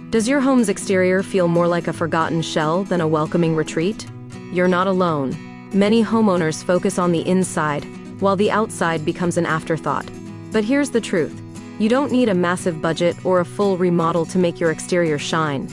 Does your home's exterior feel more like a forgotten shell than a welcoming retreat? You're not alone. Many homeowners focus on the inside, while the outside becomes an afterthought. But here's the truth. You don't need a massive budget or a full remodel to make your exterior shine.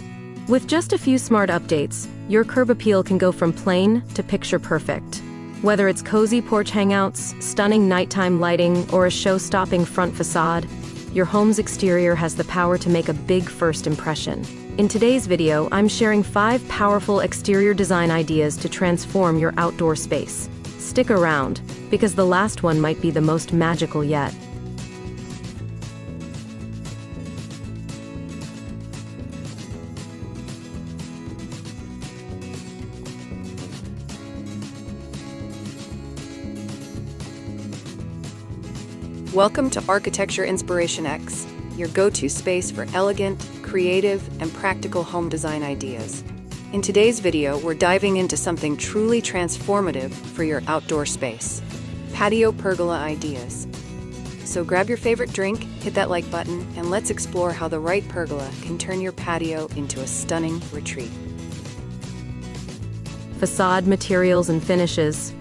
With just a few smart updates, your curb appeal can go from plain to picture perfect. Whether it's cozy porch hangouts, stunning nighttime lighting, or a show-stopping front facade, your home's exterior has the power to make a big first impression. In today's video, I'm sharing 5 powerful exterior design ideas to transform your outdoor space. Stick around, because the last one might be the most magical yet. Welcome to Architecture Inspiration X, your go-to space for elegant, creative, and practical home design ideas. In today's video, we're diving into something truly transformative for your outdoor space: patio pergola ideas. So grab your favorite drink, hit that like button, and let's explore how the right pergola can turn your patio into a stunning retreat. Facade materials and finishes.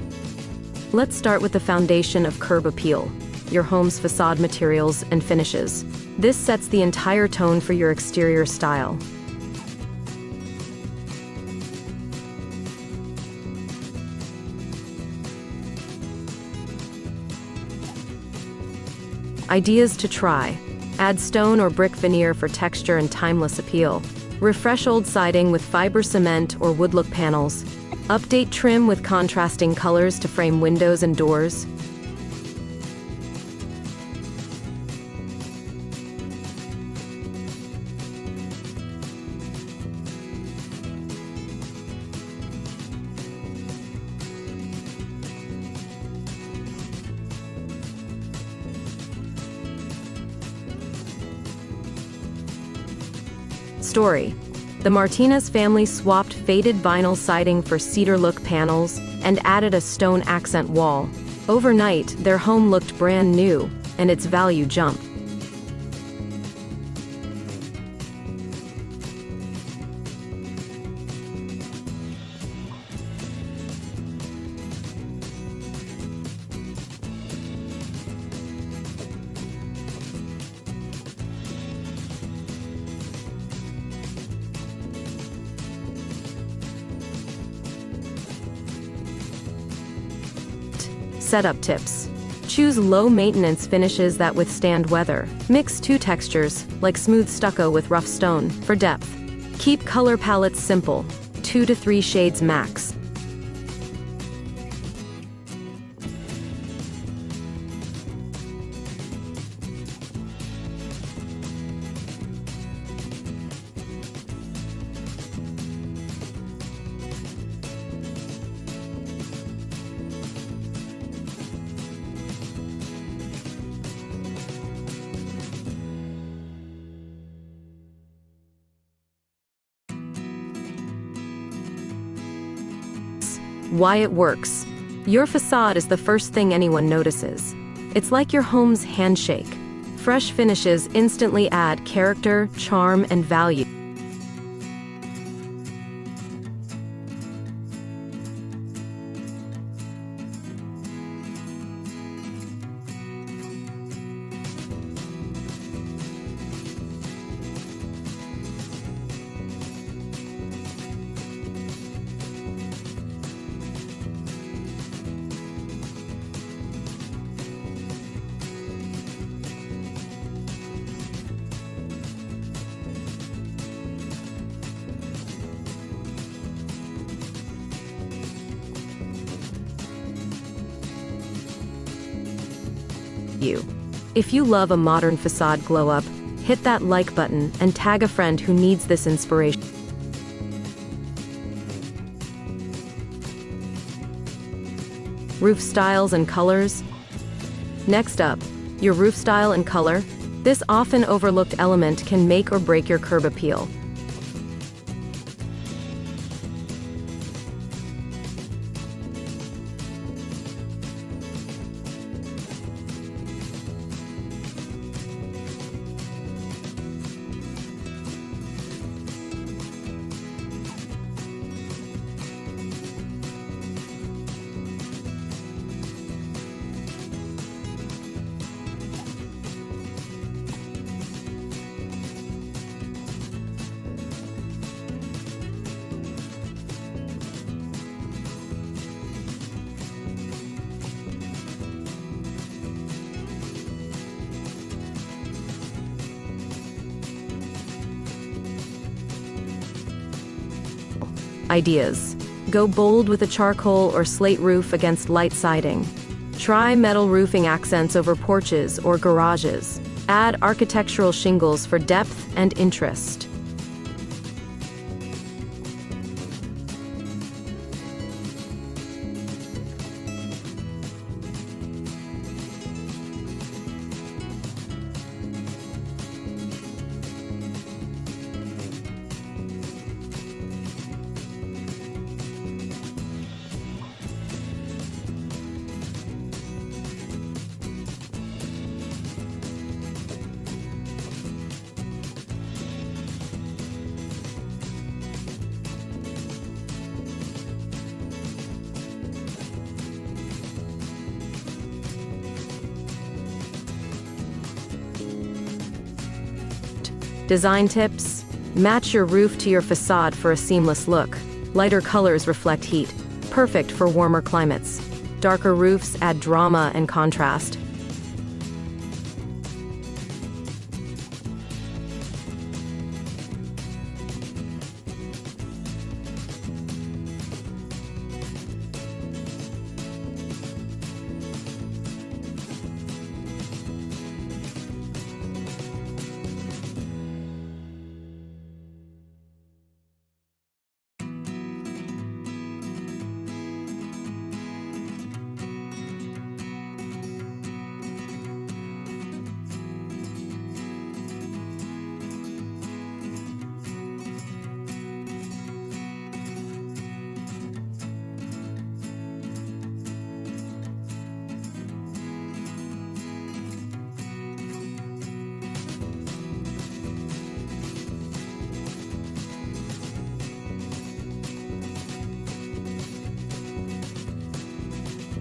Let's start with the foundation of curb appeal: your home's facade materials and finishes. This sets the entire tone for your exterior style. Ideas to try: add stone or brick veneer for texture and timeless appeal. Refresh old siding with fiber cement or wood look panels. Update trim with contrasting colors to frame windows and doors. Story: the Martinez family swapped faded vinyl siding for cedar look panels and added a stone accent wall. Overnight, their home looked brand new, and its value jumped. Setup tips: choose low-maintenance finishes that withstand weather. Mix 2 textures, like smooth stucco with rough stone, for depth. Keep color palettes simple, 2 to 3 shades max. Why it works: your facade is the first thing anyone notices. It's like your home's handshake. Fresh finishes instantly add character, charm, and value. If you love a modern facade glow-up, hit that like button and tag a friend who needs this inspiration. Roof styles and colors. Next up, your roof style and color. This often overlooked element can make or break your curb appeal. Ideas: go bold with a charcoal or slate roof against light siding. Try metal roofing accents over porches or garages. Add architectural shingles for depth and interest. Design tips: match your roof to your facade for a seamless look. Lighter colors reflect heat, perfect for warmer climates. Darker roofs add drama and contrast.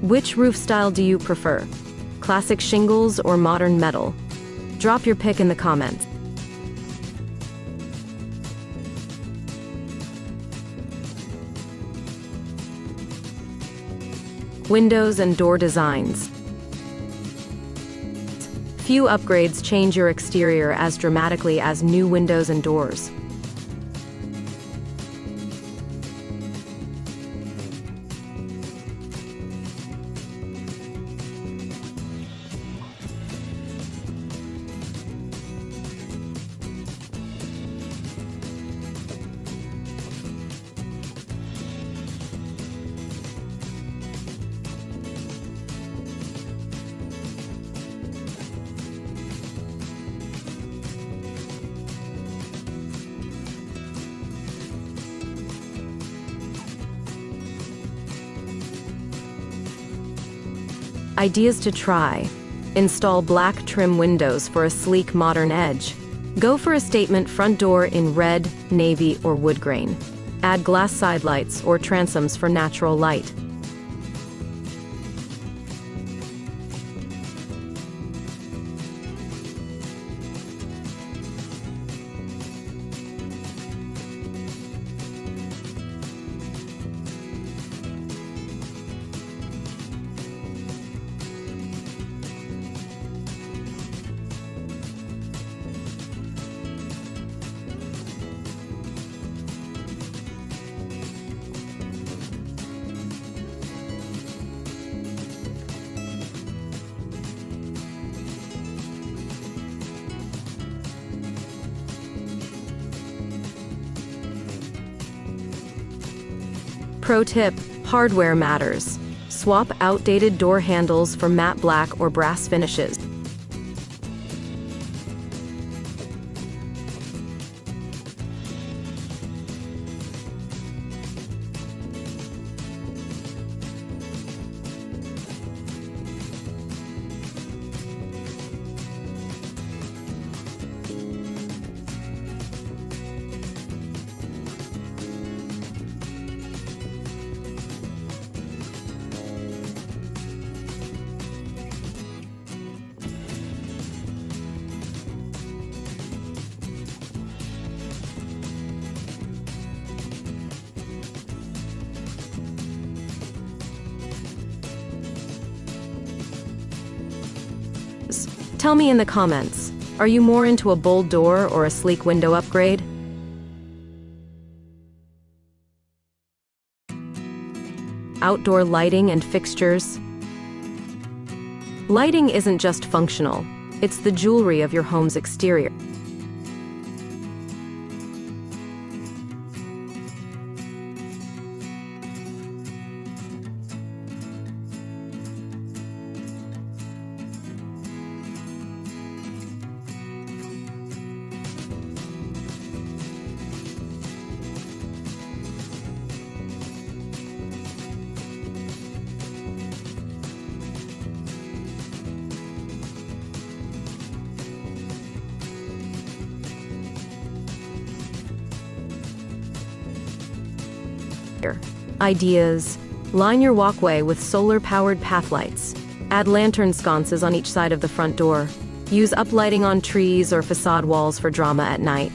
Which roof style do you prefer? Classic shingles or modern metal? Drop your pick in the comments. Windows and door designs. Few upgrades change your exterior as dramatically as new windows and doors. Ideas to try: install black trim windows for a sleek modern edge. Go for a statement front door in red, navy, or wood grain. Add glass side lights or transoms for natural light. Pro tip: hardware matters. Swap outdated door handles for matte black or brass finishes. Tell me in the comments, are you more into a bold door or a sleek window upgrade? outdoor lighting and fixtures. Lighting isn't just functional, it's the jewelry of your home's exterior. Ideas. Line your walkway with solar-powered path lights. Add lantern sconces on each side of the front door. Use uplighting on trees or facade walls for drama at night.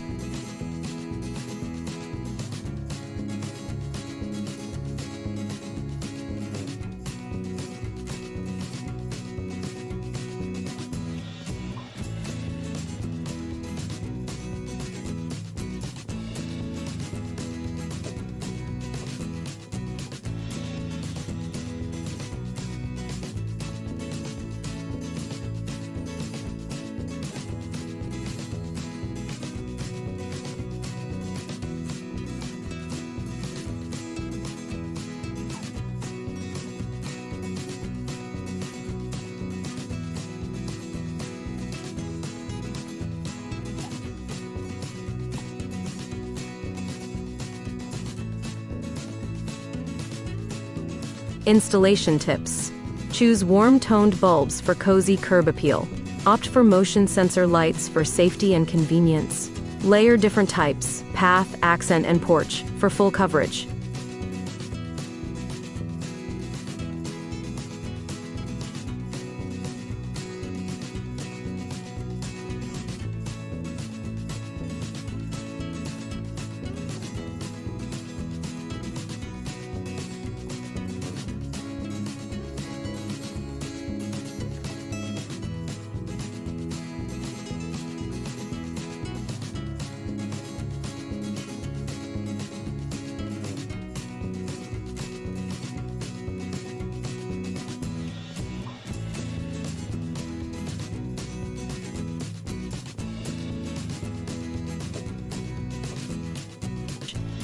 Installation tips. Choose warm-toned bulbs for cozy curb appeal. Opt for motion sensor lights for safety and convenience. Layer different types, path, accent, and porch, for full coverage.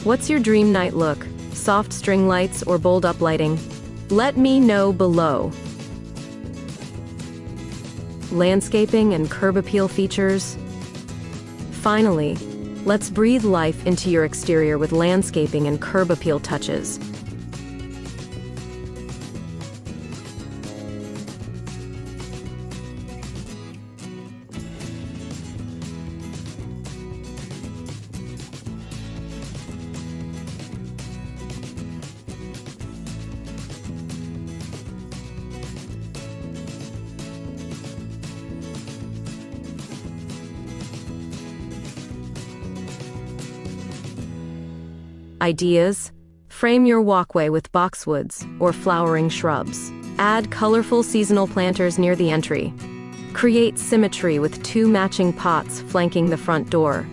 What's your dream night look? Soft string lights or bold up lighting? Let me know below. Landscaping and curb appeal features? Finally, let's breathe life into your exterior with landscaping and curb appeal touches. Ideas. Frame your walkway with boxwoods or flowering shrubs. Add colorful seasonal planters near the entry. Create symmetry with 2 matching pots flanking the front door.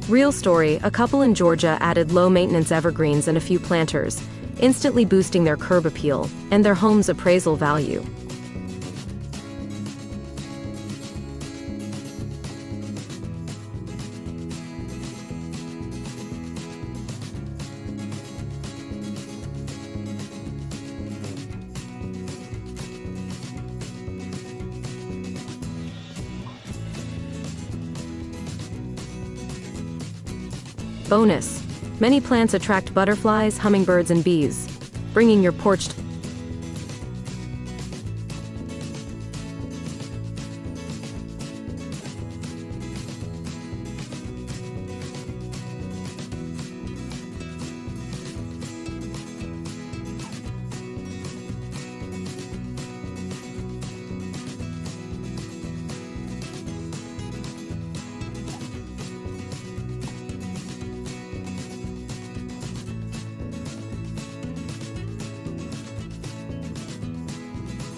Real story, a couple in Georgia added low-maintenance evergreens and a few planters, instantly boosting their curb appeal and their home's appraisal value. Bonus: many plants attract butterflies, hummingbirds, and bees, bringing your porch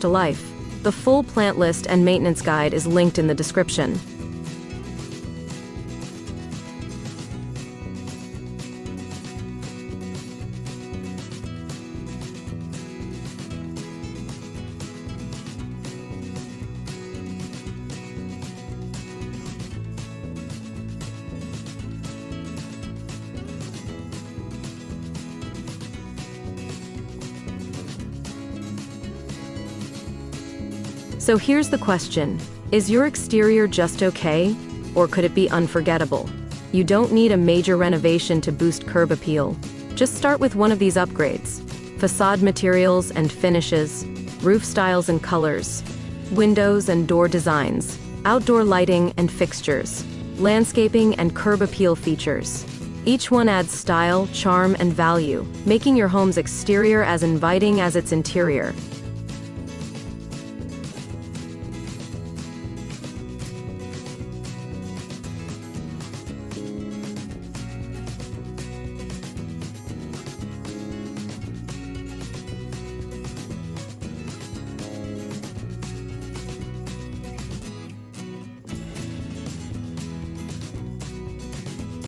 to life. The full plant list and maintenance guide is linked in the description. So here's the question. Is your exterior just okay? Or could it be unforgettable? You don't need a major renovation to boost curb appeal. Just start with one of these upgrades. Facade materials and finishes, roof styles and colors, windows and door designs, outdoor lighting and fixtures, landscaping and curb appeal features. Each one adds style, charm, and value, making your home's exterior as inviting as its interior.